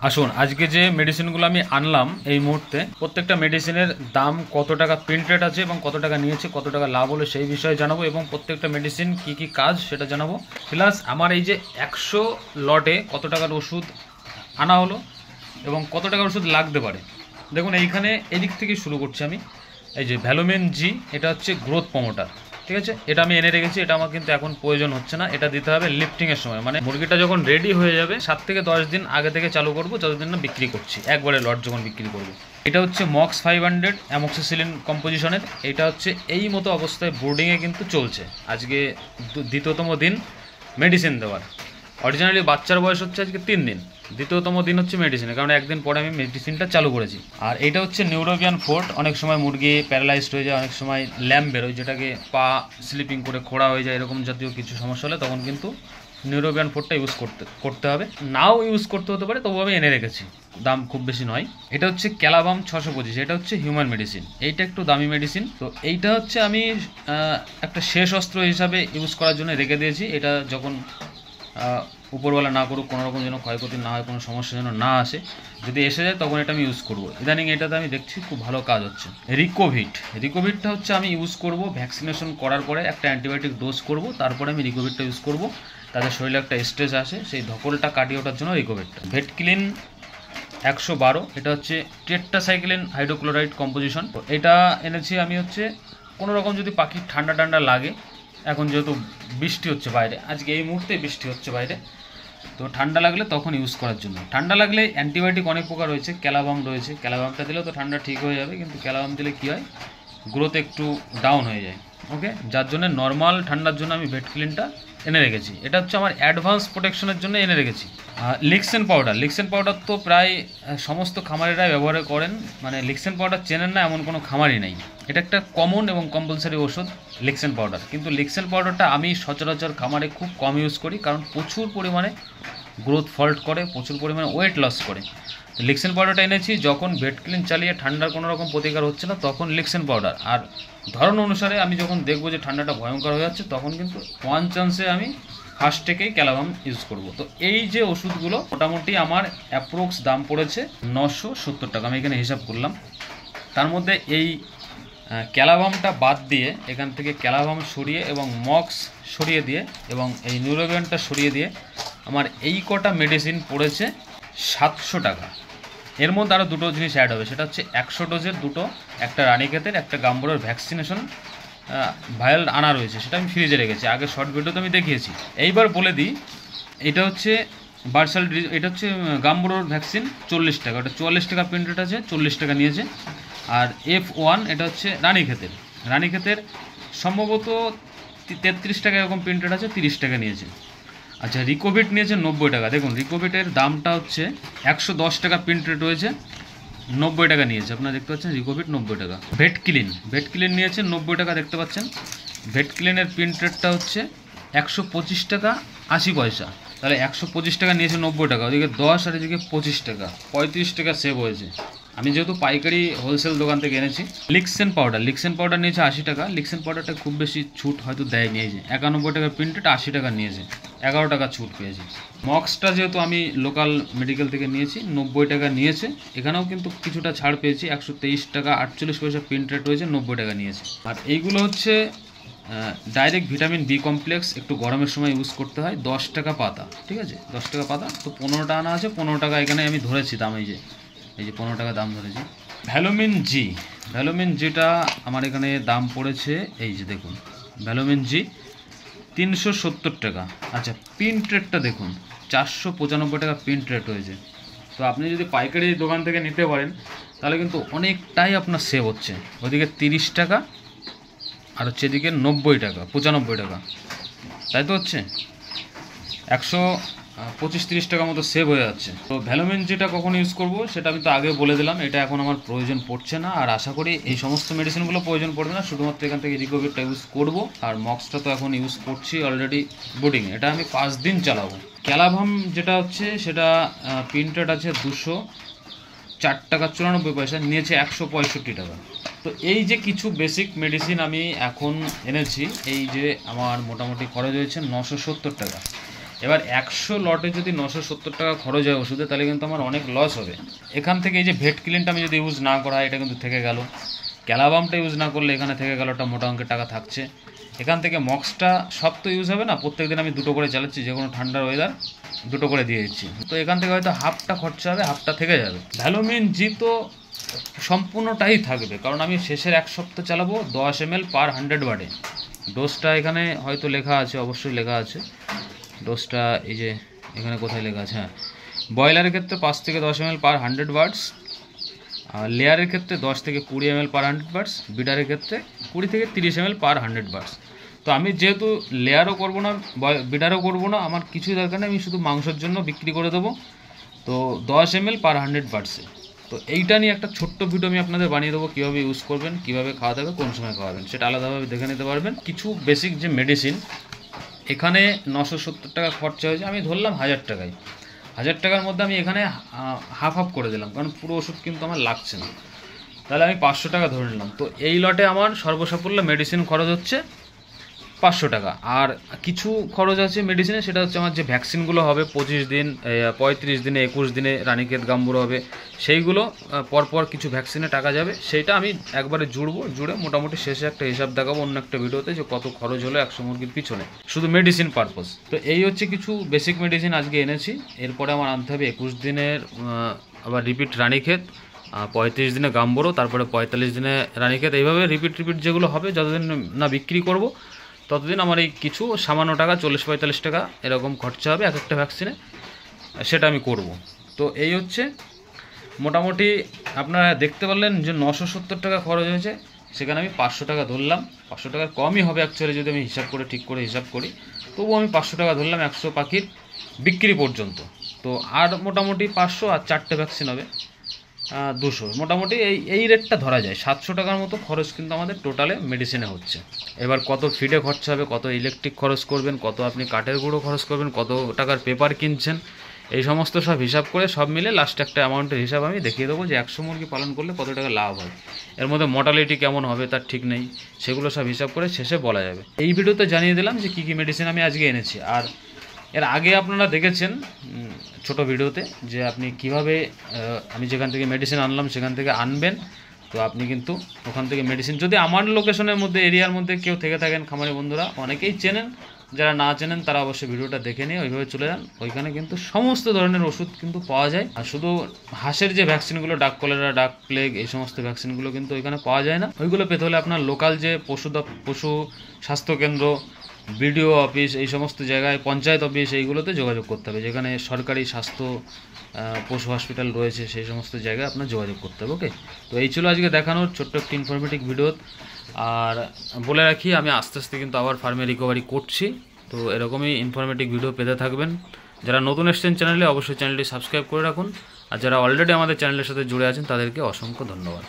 আসুন আজকে যে মেডিসিনগুলো আমি আনলাম এই মুহূর্তে প্রত্যেকটা মেডিসিনের দাম কত টাকা প্রিন্টেড আছে এবং কত টাকা নিয়েছে, কত টাকা লাভ হলো সেই বিষয়ে জানাবো এবং প্রত্যেকটা মেডিসিন কি কি কাজ সেটা জানাবো। প্লাস আমার এই যে 100 লটে কত টাকার ওষুধ আনা হলো এবং কত টাকার ওষুধ লাগতে পারে। দেখুন এইখানে এদিক থেকে শুরু করছি আমি। এই যে ভ্যালোমেন জি, এটা হচ্ছে গ্রোথ প্রমোটার, ঠিক আছে। এটা আমি এনে রেখেছি, এটা আমার কিন্তু এখন প্রয়োজন হচ্ছে না। এটা দিতে হবে লিফটিংয়ের সময়, মানে মুরগিটা যখন রেডি হয়ে যাবে 7 থেকে 10 দিন আগে থেকে চালু করব, যতদিন না বিক্রি করছি, একবারে লট যখন বিক্রি করব। এটা হচ্ছে মক্স 500 অ্যামোক্সিসিলিন কম্পোজিশনের। এটা হচ্ছে এই মতো অবস্থায় বোর্ডিংয়ে কিন্তু চলছে। আজকে দ্বিতীয়তম দিন মেডিসিন দেওয়ার। অরিজিনালি বাচ্চার বয়স হচ্ছে আজকে 3 দিন, দ্বিতীয়তম দিন হচ্ছে মেডিসিনে, কারণ একদিন পরে আমি মেডিসিনটা চালু করেছি। আর এটা হচ্ছে নিউরোবিয়ান ফোর্ট। অনেক সময় মুরগি প্যারালাইজড হয়ে যায়, অনেক সময় ল্যাম্প বেরোয়, যেটাকে পা স্লিপিং করে খোড়া হয়ে যায়, এরকম জাতীয় কিছু সমস্যা হলে তখন কিন্তু নিউরোবিয়ান ফোর্টটা ইউজ করতে হবে। নাও ইউজ করতে হতে পারে, তবু আমি এনে রেখেছি, দাম খুব বেশি নয়। এটা হচ্ছে ক্যালাবাম 625, এটা হচ্ছে হিউম্যান মেডিসিন, এইটা একটু দামি মেডিসিন। তো এইটা হচ্ছে আমি একটা শেষ অস্ত্র হিসাবে ইউজ করার জন্য রেখে দিয়েছি। এটা যখন উপরওয়ালা না করুক, কোনো রকম যেন ক্ষয়ক্ষতি না হয়, কোনো সমস্যা যেন না আসে, যদি এসে যায় তখন এটা আমি ইউজ করব। ইদানিং এটাতে আমি দেখছি খুব ভালো কাজ হচ্ছে। রিকোভিটটা হচ্ছে আমি ইউজ করব ভ্যাকসিনেশন করার পরে, একটা অ্যান্টিবায়োটিক ডোজ করব, তারপরে আমি রিকোভিটটা ইউজ করব। তাদের শরীরে একটা স্ট্রেস আসে, সেই ধকলটা কাটিয়ে ওঠার জন্য রিকোভিটটা। ভেটক্লিন 112, এটা হচ্ছে টেট্রাসাইক্লিন হাইড্রোক্লোরাইড কম্পোজিশন। তো এটা এনেছি আমি হচ্ছে কোনো রকম যদি পাখির ঠান্ডা লাগে, এখন যেহেতু বৃষ্টি হচ্ছে বাইরে, আজকে এই মুহূর্তে বৃষ্টি হচ্ছে বাইরে, তো ঠান্ডা লাগলে তখন ইউজ করার জন্য। ঠান্ডা লাগলে অ্যান্টিবায়োটিক অনেক প্রকার রয়েছে, ক্যালাবাম রয়েছে, ক্যালাবামটা দিলেও তো ঠান্ডা ঠিক হয়ে যাবে, কিন্তু ক্যালাবাম দিলে কী হয়, গ্রোথ একটু ডাউন হয়ে যায়, ওকে। যার জন্য নর্মাল ঠান্ডার জন্য আমি ভেটক্লিনটা এনে রেখেছি। এটা হচ্ছে আমার অ্যাডভান্স প্রোটেকশনের জন্য এনে রেখেছি। লিক্সেন পাউডার তো প্রায় সমস্ত খামারিরাই ব্যবহার করেন, মানে লিক্সেন পাউডার চেনেন না এমন কোনো খামারই নেই। এটা একটা কমন এবং কম্পালসারি ওষুধ লিক্সেন পাউডার, কিন্তু লিক্সেন পাউডারটা আমি সচরাচর খামারে খুব কম ইউজ করি, কারণ প্রচুর পরিমাণে গ্রোথ ফল্ট করে, প্রচুর পরিমাণে ওয়েট লস করে। লিক্সেন পাউডারটা এনেছি যখন ভেটক্লিন চালিয়ে ঠান্ডার কোনো রকম প্রতিকার হচ্ছে না, তখন লিক্সেন পাউডার। আর ধরন অনুসারে আমি যখন দেখবো যে ঠান্ডাটা ভয়ঙ্কর হয়ে যাচ্ছে, তখন কিন্তু ওয়ান চান্সে আমি ফার্স্ট থেকেই ক্যালাবাম ইউজ করব। তো এই যে ওষুধগুলো মোটামুটি আমার অ্যাপ্রক্স দাম পড়েছে 970 টাকা, আমি এখানে হিসাব করলাম। তার মধ্যে এই ক্যালাবামটা বাদ দিয়ে, এখান থেকে ক্যালাবাম সরিয়ে এবং মক্স সরিয়ে দিয়ে এবং এই নিউরোবিয়ানটা সরিয়ে দিয়ে আমার এই কটা মেডিসিন পড়েছে 700 টাকা। এর মধ্যে আরও দুটো জিনিস অ্যাড হবে, সেটা হচ্ছে 100 ডোজের দুটো, একটা রানীক্ষেতের, একটা গাম্বুরার ভ্যাকসিনেশন ভায়াল আনা রয়েছে, সেটা আমি ফ্রিজে রেখেছি, আগে শর্ট ভিডিওতে আমি দেখিয়েছি। এইবার বলে দিই, এটা হচ্ছে বার্সাল, এটা হচ্ছে গাম্বুরার ভ্যাকসিন 40 টাকা, ওটা 44 টাকা প্রিন্টেড আছে, 40 টাকা নিয়েছে। আর F1 এটা হচ্ছে রানীক্ষেতের সম্ভবত 33 টাকা এরকম প্রিন্টেড আছে, 30 টাকা নিয়েছে। আচ্ছা, রিকোভিট নিয়েছে 90 টাকা। দেখুন রিকোভিটের দামটা হচ্ছে 110 টাকা প্রিন্টেড রয়েছে, 90 টাকা নিয়েছে, আপনারা দেখতে পাচ্ছেন রিকোভিট 90 টাকা। ভেটক্লিন নিয়েছে 90 টাকা, দেখতে পাচ্ছেন। ভেটক্লিনের প্রিন্টেডটা হচ্ছে 125 টাকা 80 পয়সা, তাহলে 125 টাকা নিয়েছে 90 টাকা, ওদিকে 10 আর এদিকে 25 টাকা, 35 টাকা সেভ হয়েছে। আমি যেহেতু পাইকারি হোলসেল দোকান থেকে এনেছি। লিক্সেন পাউডার নিয়েছে 80 টাকা। লিক্সেন পাউডারটা খুব বেশি ছুট হয়তো দেয়, নিয়েছে 91 টাকা প্রিন্টেড, 80 টাকা নিয়েছে, 11 টাকা ছুট পেয়েছি। মক্সটা যেহেতু আমি লোকাল মেডিকেল থেকে নিয়েছি, 90 টাকা নিয়েছে, এখানেও কিন্তু কিছুটা ছাড় পেয়েছি, 123 টাকা 48 পয়সা প্রিন্টেড রয়েছে, 90 টাকা নিয়েছে। আর এইগুলো হচ্ছে ডাইরেক্ট ভিটামিন বি কমপ্লেক্স, একটু গরমের সময় ইউজ করতে হয়, 10 টাকা পাতা, ঠিক আছে, 10 টাকা পাতা। তো 15টা আনা আছে, 15 টাকা এখানে আমি ধরেছি দাম, এই যে 15 টাকা দাম ধরেছি। ভ্যালোমিন জিটা আমার এখানে দাম পড়েছে, এই যে দেখুন ভ্যালোমিন জি 370 টাকা। আচ্ছা, প্রিন্ট রেটটা দেখুন 495 টাকা প্রিন্ট রেট হয়েছে। তো আপনি যদি পাইকারি দোকান থেকে নিতে পারেন তাহলে কিন্তু অনেকটাই আপনার সেভ হচ্ছে। ওইদিকে 30 টাকা আর হচ্ছে এদিকে 90 টাকা, 95 টাকা, তাই তো হচ্ছে 125-30 টাকা মতো সেভ হয়ে যাচ্ছে। তো ভ্যালোমিন যেটা কখন ইউজ করব সেটা আমি তো আগে বলে দিলাম, এটা এখন আমার প্রয়োজন পড়ছে না, আর আশা করি এই সমস্ত মেডিসিনগুলো প্রয়োজন পড়বে না, শুধুমাত্র এখান থেকে রিকোভিটটা ইউজ করব। আর মক্সটা তো এখন ইউজ করছি অলরেডি বোর্ডিংয়ে, এটা আমি 5 দিন চালাবো। ক্যালাভাম যেটা হচ্ছে সেটা প্রিন্টেড আছে 204 টাকা 94 পয়সা, নিয়েছে 165 টাকা। তো এই যে কিছু বেসিক মেডিসিন আমি এখন এনেছি, এই যে আমার মোটামুটি খরচ হয়েছে 970 টাকা। এবার 100 লটে যদি 970 টাকা খরচ হয় ওষুধে, তাহলে কিন্তু আমার অনেক লস হবে। এখান থেকে এই যে ভেট ক্লিনটা আমি যদি ইউজ না করা হয়, এটা কিন্তু থেকে গেল। ক্যালাবামটা ইউজ না করলে এখানে থেকে গেল, একটা মোটা অঙ্কের টাকা থাকছে। এখান থেকে মক্সটা সব তো ইউজ হবে না, প্রত্যেক দিন আমি 2টো করে চালাচ্ছি, যে কোনো ঠান্ডার ওয়েদার 2টো করে দিয়ে দিচ্ছি। তো এখান থেকে হয়তো হাফটা খরচা হবে, হাফটা থেকে যাবে। ভ্যালোমিন জি তো সম্পূর্ণটাই থাকবে, কারণ আমি শেষের 1 সপ্তাহ চালাবো 10 ml পার 100 ওয়াটে। ডোজটা এখানে হয়তো লেখা আছে, অবশ্যই লেখা আছে ডোজটা, এই যে এখানে কোথায় লেখা আছে, হ্যাঁ। বয়লারের ক্ষেত্রে 5 থেকে 10 ml পার 100 ওয়াটস, আর লেয়ারের ক্ষেত্রে 10 থেকে 20 ml পার 100 ওয়াটস, বিটারের ক্ষেত্রে 20 থেকে 30 ml পার 100 ওয়াটস। তো আমি যেহেতু লেয়ারও করবো না, বিটারও করবো না, আমার কিছুই দরকার নেই, আমি শুধু মাংসের জন্য বিক্রি করে দেবো। তো 10 ml পার 100 ওয়াটসে। তো এইটা নিয়ে একটা ছোট্ট ভিডিও আমি আপনাদের বানিয়ে দেবো, কীভাবে ইউজ করবেন, কীভাবে খাওয়াতে হবে, কোন সময় খাওয়াবেন, সেটা আলাদাভাবে দেখে নিতে পারবেন। কিছু বেসিক যে মেডিসিন, এখানে 970 টাকা খরচা হয়েছে, আমি ধরলাম 1000 টাকায়। 1000 টাকার মধ্যে আমি এখানে হাফ হাফ করে দিলাম, কারণ পুরো ওষুধ কিন্তু আমার লাগছে না। তাহলে আমি 500 টাকা ধরে নিলাম। তো এই লটে আমার সর্বসাফল্য মেডিসিন খরচ হচ্ছে 500 টাকা। আর কিছু খরচ আছে মেডিসিনে, সেটা হচ্ছে আমার যে ভ্যাকসিনগুলো হবে 25 দিন, 35 দিনে, 21 দিনে রানীক্ষেত গাম্বুরো হবে, সেইগুলো পরপর কিছু ভ্যাকসিনে টাকা যাবে। সেইটা আমি একবারে জুড়ে মোটামুটি শেষে একটা হিসাব দেখাবো অন্য একটা ভিডিওতে, যে কত খরচ হলো 100 মুরগির পিছনে, শুধু মেডিসিন পারপোজ। তো এই হচ্ছে কিছু বেসিক মেডিসিন আজকে এনেছি। এরপরে আমার আনতে হবে 21 দিনের আবার রিপিট রানীক্ষেত, 35 দিনে গাম্বুরো, তারপরে 45 দিনে রানীক্ষেত। এইভাবে রিপিট যেগুলো হবে, যতদিন না বিক্রি করব ততদিন আমার এই কিছু সামান্য টাকা, 40-45 টাকা এরকম খরচা হবে এক একটা ভ্যাকসিনে, সেটা আমি করব। তো এই হচ্ছে মোটামুটি আপনারা দেখতে পারলেন যে 970 টাকা খরচ হয়েছে, সেখানে আমি 500 টাকা ধরলাম। 500 টাকার কমই হবে অ্যাকচুয়ালি, যদি আমি হিসাব করে ঠিক করে হিসাব করি, তবুও আমি 500 টাকা ধরলাম 100 পাখির বিক্রি পর্যন্ত। তো আর মোটামুটি 500 আর 4টে ভ্যাকসিন হবে 200, মোটামুটি এই রেটটা ধরা যায়। 700 টাকার মতো খরচ কিন্তু আমাদের টোটালে মেডিসিনে হচ্ছে। এবার কত ফিডে খরচা হবে, কত ইলেকট্রিক খরচ করবেন, কত আপনি কাঠের গুঁড়ো খরচ করবেন, কত টাকার পেপার কিনছেন, এই সমস্ত সব হিসাব করে সব মিলে লাস্টে একটা অ্যামাউন্টের হিসাব আমি দেখিয়ে দেবো, যে 100 মুরগি পালন করলে কত টাকা লাভ হয়, এর মধ্যে মর্টালিটি কেমন হবে তার ঠিক নেই, সেগুলো সব হিসাব করে শেষে বলা যাবে। এই ভিডিওতে জানিয়ে দিলাম যে কী কী মেডিসিন আমি আজকে এনেছি। আর এর আগে আপনারা দেখেছেন ছোট ভিডিওতে, যে আপনি কিভাবে আমি যেখান থেকে মেডিসিন আনলাম সেখান থেকে আনবেন। তো আপনি কিন্তু ওখান থেকে মেডিসিন, যদি আমার লোকেশনের মধ্যে, এরিয়ার মধ্যে কেউ থেকে থাকেন খামারি বন্ধুরা, অনেকেই চেনেন, যারা না চেনেন তারা অবশ্যই ভিডিওটা দেখে নিয়ে ওইভাবে চলে যান। ওইখানে কিন্তু সমস্ত ধরনের ওষুধ কিন্তু পাওয়া যায়। আর শুধু হাঁসের যে ভ্যাকসিনগুলো, ডাক কলেরা, ডাক প্লেগ, এই সমস্ত ভ্যাকসিনগুলো কিন্তু ওইখানে পাওয়া যায় না। ওইগুলো পেতে হলে আপনার লোকাল যে পশু স্বাস্থ্যকেন্দ্র, বিডিও অফিস, এই সমস্ত জায়গায়, পঞ্চায়েত অফিস, এইগুলোতে যোগাযোগ করতে হবে। যেখানে সরকারি স্বাস্থ্য পশু হসপিটাল রয়েছে, সেই সমস্ত জায়গায় আপনার যোগাযোগ করতে হবে। ওকে, তো এই ছিল আজকে দেখানোর ছোট্ট একটি ইনফরমেটিভ ভিডিও। আর বলে রাখি, আমি আস্তে আস্তে কিন্তু আবার ফার্মে রিকভারি করছি। তো এরকমই ইনফরমেটিভ ভিডিও পেতে থাকবেন। যারা নতুন এসেছেন চ্যানেলে, অবশ্যই চ্যানেলটি সাবস্ক্রাইব করে রাখুন। আর যারা অলরেডি আমাদের চ্যানেলের সাথে জুড়ে আছেন, তাদেরকে অসংখ্য ধন্যবাদ।